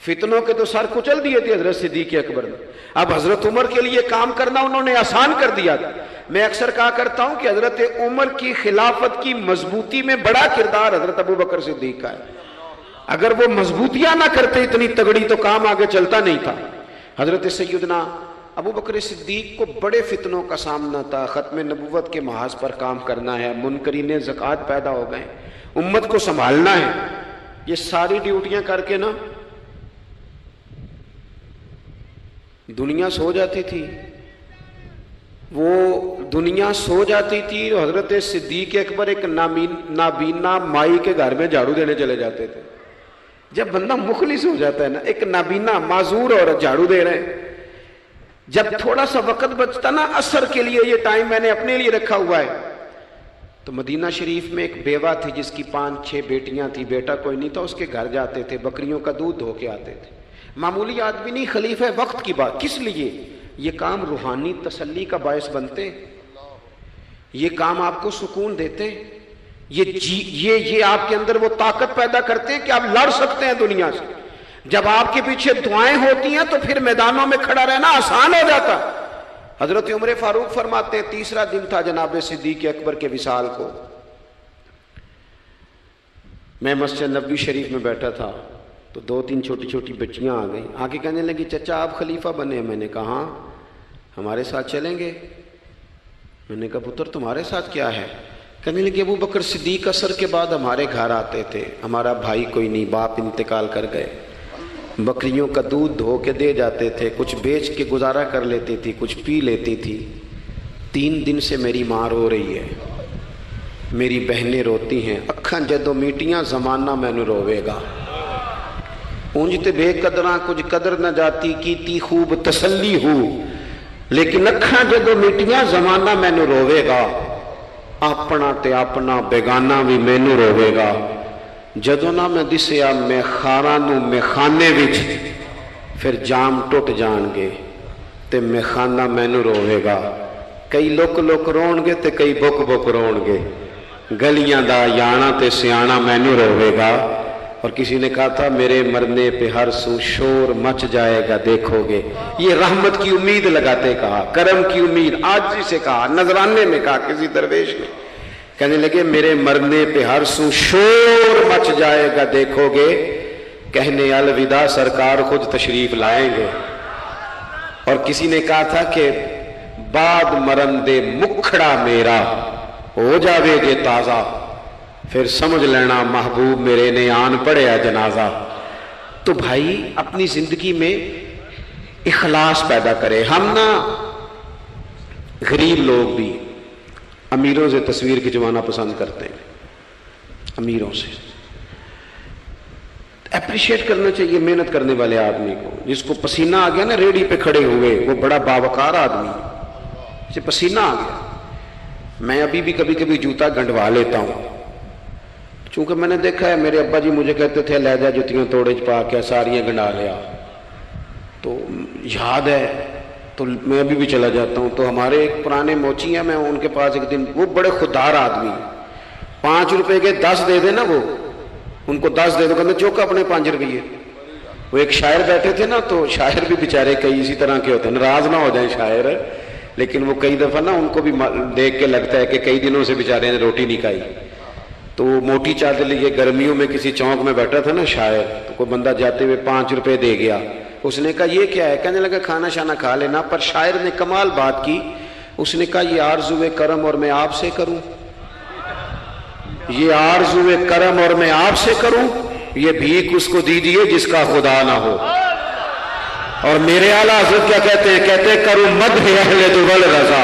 فتنوں کے تو سر کچل دیے تھے حضرت صدیق اکبر نے، اب حضرت عمر کے لیے کام کرنا انہوں نے آسان کر دیا تھا۔ میں اکثر کہا کرتا ہوں کہ حضرت عمر کی خلافت کی مضبوطی میں بڑا کردار حضرت ابوبکر صدیق کا ہے۔ اگر وہ مضبوطیاں نہ کرتے اتنی تگڑی تو کام آگے چلتا نہیں تھا۔ حضرت سیدنا ابوبکر صدیق کو بڑے فتنوں کا سامنا تھا، ختم نبوت کے محاذ پر کام کرنا ہے، منکرین زکوٰۃ پیدا ہو گئے، امت کو سنبھالنا ہے۔ یہ ساری ڈیوٹیاں کر کے نا دنیا سو جاتی تھی، وہ دنیا سو جاتی تھی، حضرت صدیق اکبر ایک نابینا مائی کے گھر میں جھاڑو دینے چلے جاتے تھے۔ جب بندہ مخلص ہو جاتا ہے نا، ایک نابینا معذور عورت جھاڑو دے رہے ہیں، جب تھوڑا سا وقت بچتا نا عصر کے لیے، یہ ٹائم میں نے اپنے لیے رکھا ہوا ہے، تو مدینہ شریف میں ایک بیوہ تھی جس کی 5-6 بیٹیاں تھی، بیٹا کوئی نہیں تھا، اس کے گھر جاتے تھے، بکریوں کا دودھ دھو کے آتے تھے۔ معمولی آدمی نہیں، خلیفہ وقت کی بات، کس لیے؟ یہ کام روحانی تسلی کا باعث بنتے، یہ کام آپ کو سکون دیتے، یہ آپ کے اندر وہ طاقت پیدا کرتے ہیں کہ آپ لڑ سکتے ہیں دنیا سے۔ جب آپ کے پیچھے دعائیں ہوتی ہیں تو پھر میدانوں میں کھڑا رہنا آسان ہو جاتا۔ حضرت عمر فاروق فرماتے ہیں تیسرا دن تھا جناب صدیق اکبر کے وصال کو، میں مسجد نبوی شریف میں بیٹھا تھا تو 2-3 چھوٹی چھوٹی بچیاں آ گئیں، آ کے کہنے لگی چچا آپ خلیفہ بنے؟ میں نے کہا ہاں، ہمارے ساتھ چلیں گے؟ میں نے کہا پتر تمہارے ساتھ کیا ہے؟ کہنے لگے ابو بکر صدیق عصر کے بعد ہمارے گھر آتے تھے، ہمارا بھائی کوئی نہیں، باپ انتقال کر گئے، بکریوں کا دودھ دھو کے دے جاتے تھے، کچھ بیچ کے گزارا کر لیتی تھی، کچھ پی لیتی تھی۔ 3 دن سے میری ماں رو رہی ہے، میری بہنیں روتی ہیں، اکھاں جدوں میٹیاں زمانہ مینوں روے گا، اونج تے بے قدراں کچھ قدر نہ جاتی، کیتی خوب تسلی ہو، لیکن اکھاں جدوں میٹیاں زمانہ مینوں روے گا، اپنا تے اپنا بیگانہ بھی مینوں روے گا، جدوں نہ میں دسیا میں خاراں نوں میخانے وچ، پھر جام ٹوٹ جان گے تے میخانہ مینوں روے گا، کئی لک لک رون گے تے کئی بک بک رون گے، گلیاں دا یانا تے سیانا مینوں روے گا۔ اور کسی نے کہا تھا میرے مرنے پہ ہر سو شور مچ جائے گا دیکھو گے، یہ رحمت کی امید لگاتے کہا، کرم کی امید، آج جسے کہا، نذرانے میں کہا کسی درویش نے، کہنے لگے میرے مرنے پہ ہر سو شور مچ جائے گا دیکھو گے، کہنے الوداع سرکار خود تشریف لائیں گے۔ اور کسی نے کہا تھا کہ بعد مرندے مکھڑا میرا ہو جاوے جے تازہ، پھر سمجھ لینا محبوب میرے نے آن پڑیا جنازہ۔ تو بھائی اپنی زندگی میں اخلاص پیدا کرے۔ ہم نا غریب لوگ بھی امیروں سے تصویر کھنچوانا پسند کرتے ہیں، امیروں سے اپریشیٹ کرنا چاہیے محنت کرنے والے آدمی کو، جس کو پسینہ آ گیا نا ریڑھی پہ کھڑے ہوئے، وہ بڑا باوقار آدمی، اسے پسینہ آ گیا۔ میں ابھی بھی کبھی کبھی جوتا گنڈوا لیتا ہوں، چونکہ میں نے دیکھا ہے میرے ابا جی مجھے کہتے تھے لے جا جتیاں توڑے چ پا کے ساریاں گنڈا لیا، تو یاد ہے تو میں ابھی بھی چلا جاتا ہوں۔ تو ہمارے ایک پرانے موچی ہیں، میں ان کے پاس ایک دن، وہ بڑے خوددار آدمی، 5 روپے کے 10 دے دے نا، وہ ان کو 10 دے دو، کہتے چوکا اپنے 5 روپیے۔ وہ ایک شاعر بیٹھے تھے نا، تو شاعر بھی بیچارے کئی اسی طرح کے ہوتے ہیں، ناراض نہ ہو جائیں شاعر، لیکن وہ کئی دفعہ نا ان کو بھی دیکھ کے لگتا ہے کہ کئی دنوں سے بیچارے نے روٹی نہیں کھائی۔ تو موٹی چادر لیے گرمیوں میں کسی چوک میں بیٹھا تھا نا شاعر، تو کوئی بندہ جاتے ہوئے 5 روپے دے گیا، اس نے کہا یہ کیا ہے؟ کہنے لگا کھانا شانا کھا لینا، پر شاعر نے کمال بات کی، اس نے کہا یہ آرزوئے کرم اور میں آپ سے کروں، یہ آرزوئے کرم اور میں آپ سے کروں، یہ بھیک اس کو دیجیے جس کا خدا نہ ہو۔ اور میرے اعلیٰ حضرت کیا کہتے ہیں؟ کہتے ہیں کروں مدح اہل دول رضا،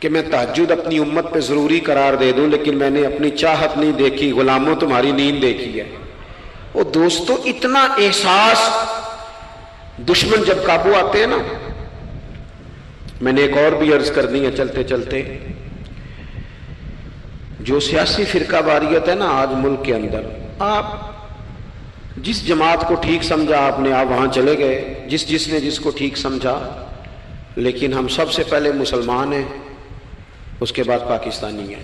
کہ میں تہجد اپنی امت پہ ضروری قرار دے دوں، لیکن میں نے اپنی چاہت نہیں دیکھی، غلاموں تمہاری نیند دیکھی ہے۔ وہ دوستو اتنا احساس دشمن جب قابو آتے ہیں نا۔ میں نے ایک اور بھی عرض کر دی ہے چلتے چلتے، جو سیاسی فرقہ واریت ہے نا آج ملک کے اندر، آپ جس جماعت کو ٹھیک سمجھا آپ نے، آپ وہاں چلے گئے، جس نے جس کو ٹھیک سمجھا، لیکن ہم سب سے پہلے مسلمان ہیں، اس کے بعد پاکستانی ہیں۔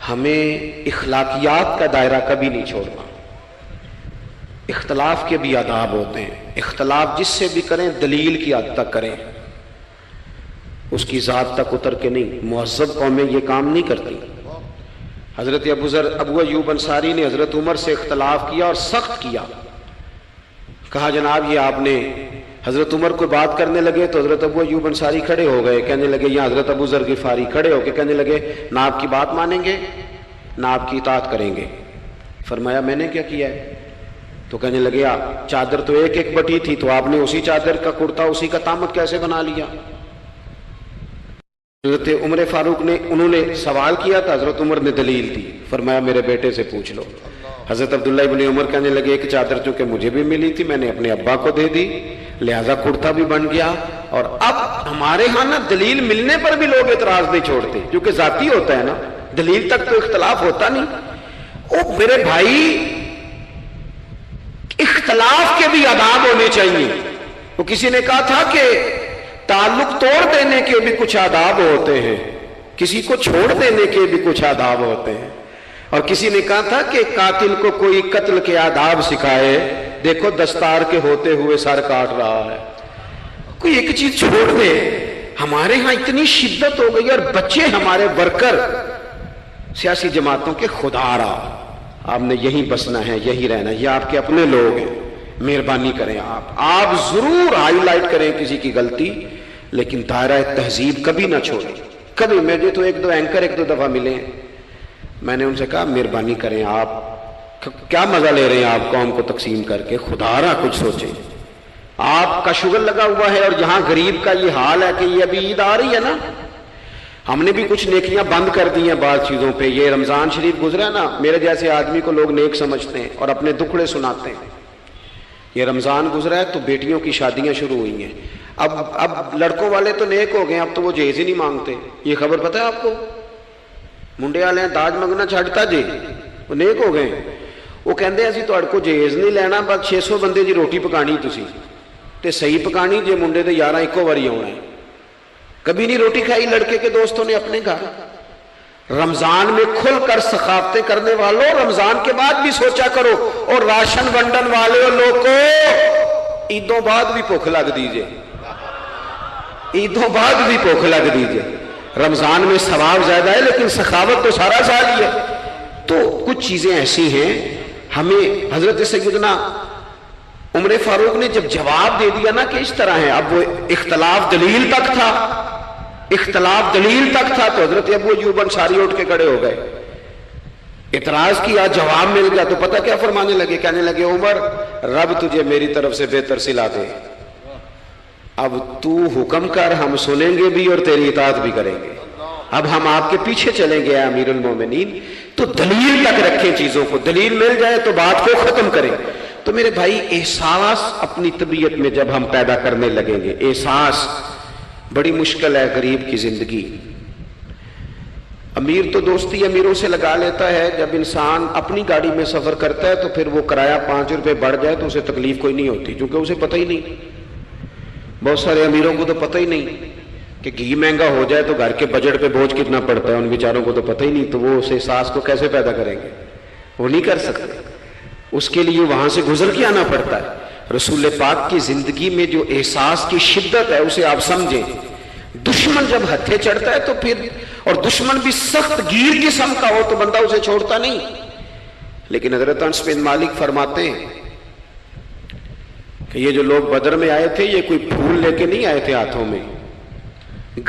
ہمیں اخلاقیات کا دائرہ کبھی نہیں چھوڑنا۔ اختلاف کے بھی آداب ہوتے ہیں، اختلاف جس سے بھی کریں دلیل کی حد تک کریں، اس کی ذات تک اتر کے نہیں۔ مہذب قومیں یہ کام نہیں کرتی۔ حضرت ابو ایوب انصاری نے حضرت عمر سے اختلاف کیا اور سخت کیا، کہا جناب یہ آپ نے، حضرت عمر کو بات کرنے لگے تو حضرت ابو ایوب انصاری کھڑے ہو گئے، کہنے لگے، یا حضرت ابو ذر غفاری کھڑے ہو کے کہنے لگے نہ آپ کی بات مانیں گے نہ آپ کی اطاعت کریں گے۔ فرمایا میں نے کیا کیا ہے؟ تو کہنے لگے چادر تو ایک ایک بٹی تھی، تو آپ نے اسی چادر کا کرتا اسی کا تامت کیسے بنا لیا؟ حضرت عمر فاروق نے، انہوں نے سوال کیا تھا، حضرت عمر نے دلیل دی، فرمایا میرے بیٹے سے پوچھ لو۔ حضرت عبداللہ ابن عمر کہنے لگے ایک چادر چونکہ مجھے بھی ملی تھی میں نے اپنے ابا کو دے دی، لہذا کرتا بھی بن گیا۔ اور اب ہمارے ہاں نا دلیل ملنے پر بھی لوگ اعتراض نہیں چھوڑتے، کیونکہ ذاتی ہوتا ہے نا، دلیل تک تو اختلاف ہوتا نہیں۔ او میرے بھائی، اختلاف کے بھی آداب ہونے چاہیے۔ تو کسی نے کہا تھا کہ تعلق توڑ دینے کے بھی کچھ آداب ہوتے ہیں، کسی کو چھوڑ دینے کے بھی کچھ آداب ہوتے ہیں، اور کسی نے کہا تھا کہ قاتل کو کوئی قتل کے آداب سکھائے، دیکھو دستار کے ہوتے ہوئے سر کاٹ رہا ہے۔ کوئی ایک چیز چھوڑ دے۔ ہمارے ہاں اتنی شدت ہو گئی، اور بچے ہمارے ورکر سیاسی جماعتوں کے، خدا را آپ نے یہیں بسنا ہے، یہی رہنا، یہ آپ کے اپنے لوگ ہیں، مہربانی کریں آپ ضرور ہائی لائٹ کریں کسی کی غلطی، لیکن دائرہ تہذیب کبھی نہ چھوڑیں۔ کبھی مجھے تو ایک دو اینکر ایک دو دفعہ ملے ہیں، میں نے ان سے کہا مہربانی کریں، آپ کیا مزہ لے رہے ہیں آپ قوم کو تقسیم کر کے، خدا را کچھ سوچیں۔ آپ کا شغل لگا ہوا ہے، اور جہاں غریب کا یہ حال ہے کہ یہ ابھی عید آ رہی ہے نا، ہم نے بھی کچھ نیکیاں بند کر دی ہیں بعض چیزوں پہ۔ یہ رمضان شریف گزرا نا، میرے جیسے آدمی کو لوگ نیک سمجھتے ہیں اور اپنے دکھڑے سناتے ہیں۔ یہ رمضان گزرا ہے تو بیٹیوں کی شادیاں شروع ہوئی ہیں۔ اب لڑکوں والے تو نیک ہو گئے، اب تو وہ جہیز ہی نہیں مانگتے۔ یہ خبر پتہ ہے آپ کو؟ منڈے والے ہیں داج منگنا چھڑتا جی، وہ نیک ہو گئے۔ وہ کہندے اسی تہاڈے کو جہیز نہیں لینا، بس 600 بندے دی روٹی پکانی تسی تے صحیح پکانی جے، منڈے دے 11 ایکو واری آنا ہے۔ کبھی نہیں روٹی کھائی لڑکے کے دوستوں نے اپنے گھر۔ رمضان میں کھل کر سخاوتیں کرنے والوں، رمضان کے بعد بھی سوچا کرو، اور راشن ونڈن والے لوگ کو عیدوں بعد بھی بھوک لگ دیجئے، عیدوں بعد بھی بھوک لگ دیجئے۔ رمضان میں ثواب زیادہ ہے، لیکن سخاوت تو سارا سال ہی ہے۔ تو کچھ چیزیں ایسی ہیں، ہمیں حضرت سیدنا عمر فاروق نے جب جواب دے دیا نا کہ اس طرح ہے، اب وہ اختلاف دلیل تک تھا، اختلاف دلیل تک تھا، تو حضرت ابو ایوب انصاری اٹھ کے کھڑے ہو گئے، اعتراض کیا، جواب مل گیا، تو پتہ کیا فرمانے لگے؟ کہنے لگے عمر رب تجھے میری طرف سے بہتر صلہ دے، اب تو حکم کر، ہم سنیں گے بھی اور تیری اطاعت بھی کریں گے، اب ہم آپ کے پیچھے چلیں گے امیر المومنین۔ تو دلیل تک رکھیں چیزوں کو، دلیل مل جائے تو بات کو ختم کریں۔ تو میرے بھائی، احساس اپنی طبیعت میں جب ہم پیدا کرنے لگیں گے، احساس بڑی مشکل ہے غریب کی زندگی۔ امیر تو دوستی امیروں سے لگا لیتا ہے، جب انسان اپنی گاڑی میں سفر کرتا ہے تو پھر وہ کرایہ 5 روپے بڑھ جائے تو اسے تکلیف کوئی نہیں ہوتی، کیونکہ اسے پتہ ہی نہیں۔ بہت سارے امیروں کو تو پتہ ہی نہیں کہ گھی مہنگا ہو جائے تو گھر کے بجٹ پہ بوجھ کتنا پڑتا ہے، ان بیچاروں کو تو پتہ ہی نہیں، تو وہ اس احساس کو کیسے پیدا کریں گے؟ وہ نہیں کر سکتے، اس کے لیے وہاں سے گزر کے آنا پڑتا ہے۔ رسول پاک کی زندگی میں جو احساس کی شدت ہے اسے آپ سمجھیں۔ دشمن جب ہتھے چڑھتا ہے تو پھر، اور دشمن بھی سخت گیر قسم کا ہو تو بندہ اسے چھوڑتا نہیں۔ لیکن حضرت انس بن مالک فرماتے ہیں کہ یہ جو لوگ بدر میں آئے تھے، یہ کوئی پھول لے کے نہیں آئے تھے ہاتھوں میں،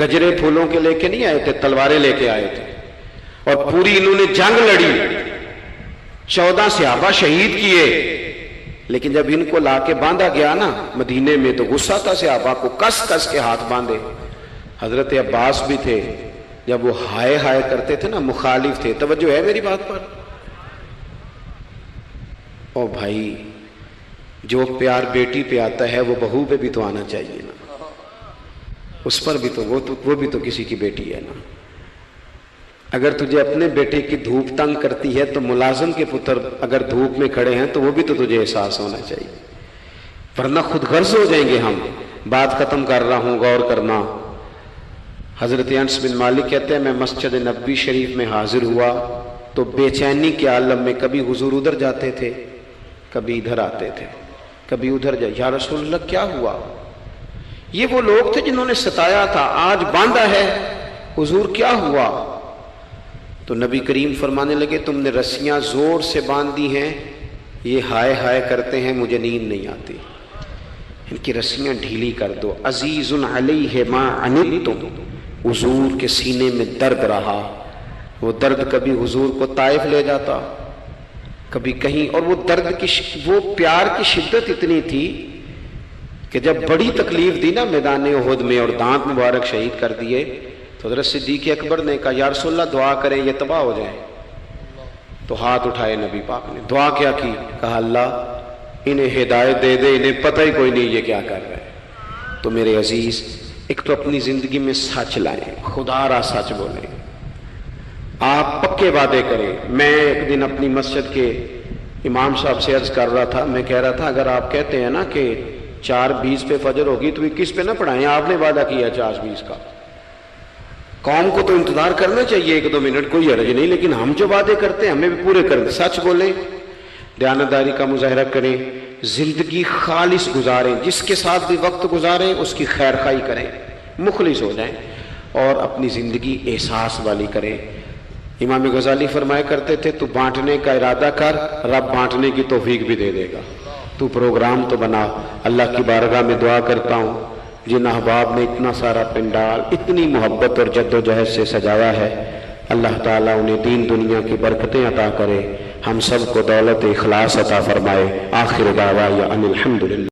گجرے پھولوں کے لے کے نہیں آئے تھے، تلواریں لے کے آئے تھے، اور پوری انہوں نے جنگ لڑی، 14 صحابہ شہید کیے، لیکن جب ان کو لا کے باندھا گیا نا مدینے میں تو غصہ تھا صحابہ کو، کس کس کے ہاتھ باندھے، حضرت عباس بھی تھے، جب وہ ہائے ہائے کرتے تھے نا مخالف تھے. توجہ ہے میری بات پر؟ او بھائی، جو پیار بیٹی پہ آتا ہے وہ بہو پہ بھی تو آنا چاہیے نا. اس پر بھی تو وہ بھی تو کسی کی بیٹی ہے نا. اگر تجھے اپنے بیٹے کی دھوپ تنگ کرتی ہے تو ملازم کے پتر اگر دھوپ میں کھڑے ہیں تو وہ بھی تو تجھے احساس ہونا چاہیے، ورنہ خود غرض ہو جائیں گے ہم. بات ختم کر رہا ہوں، غور کرنا. حضرت انس بن مالک کہتے ہیں میں مسجد نبوی شریف میں حاضر ہوا تو بے چینی کے عالم میں کبھی حضور ادھر جاتے تھے، کبھی ادھر آتے تھے، کبھی ادھر جائے. یا رسول اللہ کیا ہوا؟ یہ وہ لوگ تھے جنہوں نے ستایا تھا، آج باندھا ہے، حضور کیا ہوا؟ تو نبی کریم فرمانے لگے تم نے رسیاں زور سے باندھ دی ہیں، یہ ہائے ہائے کرتے ہیں، مجھے نیند نہیں آتی، ان کی رسیاں ڈھیلی کر دو. عزیز علیہ ما عنتم، حضور کے سینے میں درد رہا. وہ درد کبھی حضور کو طائف لے جاتا، کبھی کہیں، اور وہ درد کی وہ پیار کی شدت اتنی تھی کہ جب بڑی تکلیف دی نا میدان احد میں اور دانت مبارک شہید کر دیے تو حضرت صدیق اکبر نے کہا یا رسول اللہ دعا کریں یہ تباہ ہو جائیں. تو ہاتھ اٹھائے نبی پاک نے، دعا کیا کی؟ کہا اللہ انہیں ہدایت دے دے، انہیں پتہ ہی کوئی نہیں یہ کیا کر رہے ہیں. تو میرے عزیز، ایک تو اپنی زندگی میں سچ لائیں، خدا را سچ بولیں، آپ پکے وعدے کریں. میں ایک دن اپنی مسجد کے امام صاحب سے عرض کر رہا تھا، میں کہہ رہا تھا اگر آپ کہتے ہیں نا کہ 4:20 پہ فجر ہوگی تو 21 پہ نہ پڑھائیں، آپ نے وعدہ کیا 4:20 کا. قوم کو تو انتظار کرنا چاہیے 1-2 منٹ، کوئی حرج نہیں، لیکن ہم جو وعدے کرتے ہیں ہمیں بھی پورے کریں. سچ بولیں، دیانتداری کا مظاہرہ کریں، زندگی خالص گزاریں، جس کے ساتھ بھی وقت گزاریں اس کی خیر خواہی کریں، مخلص ہو جائیں اور اپنی زندگی احساس والی کریں. امام غزالی فرمایا کرتے تھے تو بانٹنے کا ارادہ کر، رب بانٹنے کی توفیق بھی دے دے گا. تو پروگرام تو بنا. اللہ کی بارگاہ میں دعا کرتا ہوں جن احباب نے اتنا سارا پنڈال اتنی محبت اور جد و جہد سے سجایا ہے، اللہ تعالیٰ انہیں دین دنیا کی برکتیں عطا کرے، ہم سب کو دولت اخلاص عطا فرمائے. آخر دعوانا ان الحمدللہ.